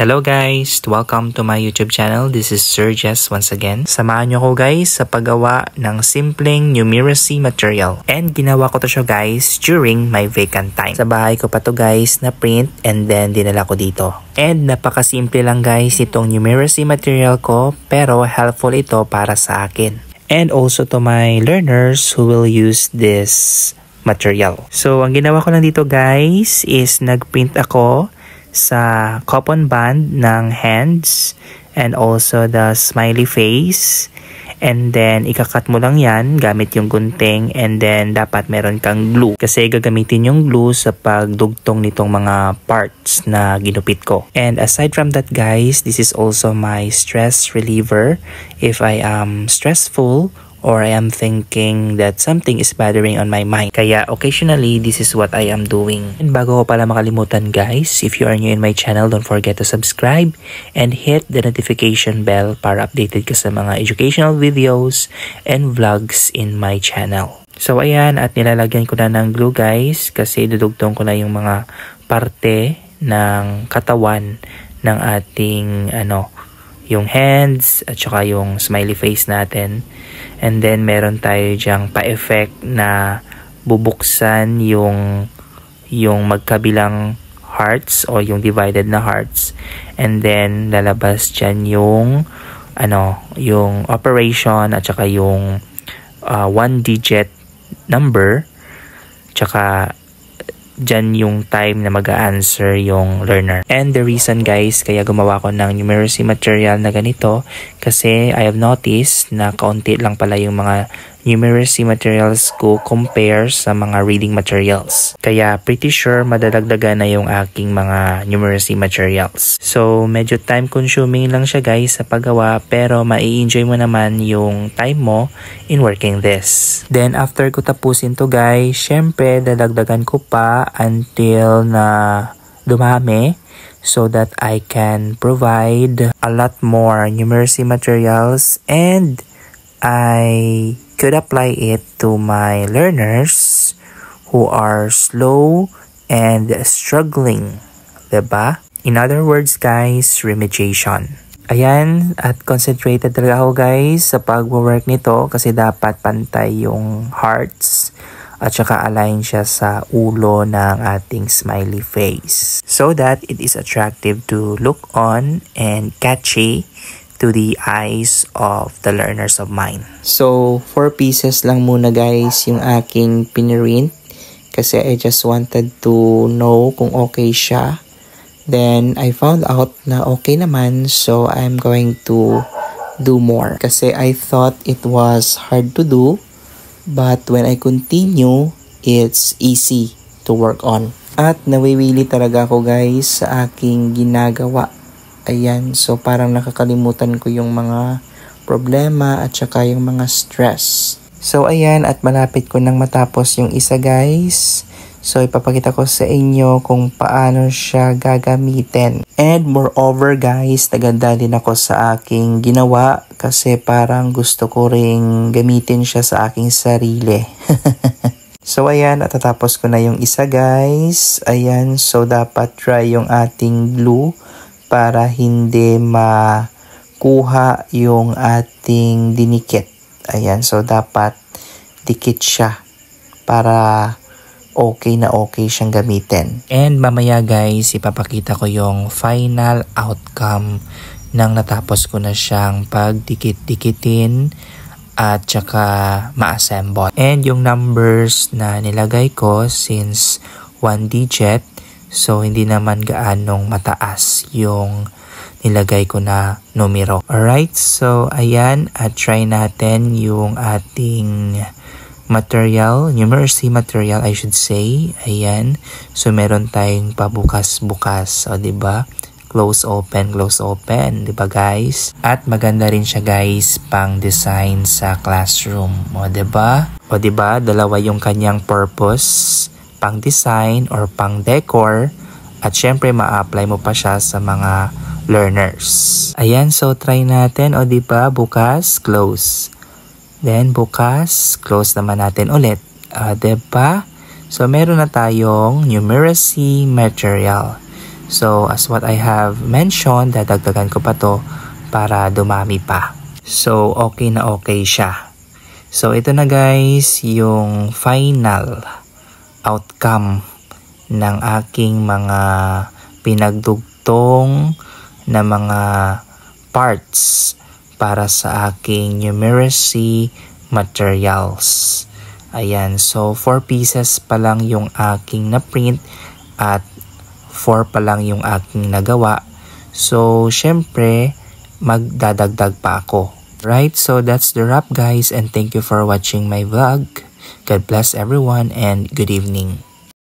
Hello guys! Welcome to my YouTube channel. This is Sir Jess once again. Samahan nyo ko guys sa paggawa ng simpleng numeracy material. And ginawa ko to siya guys during my vacant time. Sa bahay ko pa to guys na print and then dinala ko dito. And napakasimple lang guys itong numeracy material ko pero helpful ito para sa akin. And also to my learners who will use this material. So ang ginawa ko lang dito guys is nagprint ako sa coupon band ng hands and also the smiley face, and then ikakat mo lang yan gamit yung gunting, and then dapat meron kang glue kasi gagamitin yung glue sa pagdugtong nitong mga parts na ginupit ko. And aside from that guys, this is also my stress reliever if I am stressful or I am thinking that something is bothering on my mind. Kaya occasionally, this is what I am doing. And bago ko pala makalimutan guys, if you are new in my channel, don't forget to subscribe and hit the notification bell para updated ka sa mga educational videos and vlogs in my channel. So ayan, at nilalagyan ko na ng glue guys kasi dudugtong ko na yung mga parte ng katawan ng ating yung hands at saka yung smiley face natin. And then meron tayo dyang pa-effect na bubuksan yung magkabilang hearts o yung divided na hearts. And then lalabas dyan yung operation at saka yung 1-digit number. Tsaka dyan yung time na mag-a-answer yung learner. And the reason guys kaya gumawa ko ng numeracy material na ganito kasi I have noticed na kaunti lang pala yung mga numeracy materials ko compare sa mga reading materials. Kaya pretty sure madadagdagan na yung aking mga numeracy materials. So medyo time consuming lang siya guys sa paggawa pero mai-enjoy mo naman yung time mo in working this. Then after ko tapusin to guys, syempre dadagdagan ko pa until na dumami so that I can provide a lot more numeracy materials and I could apply it to my learners who are slow and struggling, diba? In other words guys, remediation. Ayan, at concentrated talaga ako guys sa pag-work nito kasi dapat pantay yung hearts at saka align siya sa ulo ng ating smiley face so that it is attractive to look on and catchy to the eyes of the learners of mine. So 4 pieces lang muna guys yung aking pinrint kasi I just wanted to know kung okay siya. Then I found out na okay naman, so I'm going to do more kasi I thought it was hard to do, but when I continue, it's easy to work on. At nawiwili talaga ako guys sa aking ginagawa. Ayan, so parang nakakalimutan ko yung mga problema at saka yung mga stress. So ayan, at malapit ko nang matapos yung isa guys. So ipapakita ko sa inyo kung paano siya gagamitin. And moreover guys, naganda din ako sa aking ginawa kasi parang gusto ko ring gamitin siya sa aking sarili. So ayan, at tatapos ko na yung isa guys. Ayan, so dapat try yung ating glue para hindi makuha yung ating dinikit. Ayan, so dapat dikit siya para okay na okay siyang gamitin. And mamaya guys, ipapakita ko yung final outcome nang natapos ko na siyang pagdikit-dikitin at saka ma-assemble. And yung numbers na nilagay ko since 1 digit, so hindi naman gaanong mataas yung nilagay ko na numero. Alright, so ayan, at try natin yung ating material, numeracy material I should say. Ayan, so meron tayong pabukas-bukas, o diba? Close open, diba guys? At maganda rin siya guys pang design sa classroom, o diba? O diba, dalawa yung kanyang purpose, pang design or pang decor, at syempre ma-apply mo pa siya sa mga learners. Ayan, so try natin, o diba, bukas, close. Then bukas, close naman natin ulit. Diba? So meron na tayong numeracy material. So as what I have mentioned, dadagdagan ko pa to para dumami pa. So okay na okay siya. So ito na guys yung final outcome ng aking mga pinagdugtong na mga parts para sa aking numeracy materials. Ayan, so 4 pieces pa lang yung aking na-print at 4 pa lang yung aking nagawa. So, syempre, magdadagdag pa ako. Right, so that's the wrap guys, and thank you for watching my vlog. God bless everyone and good evening.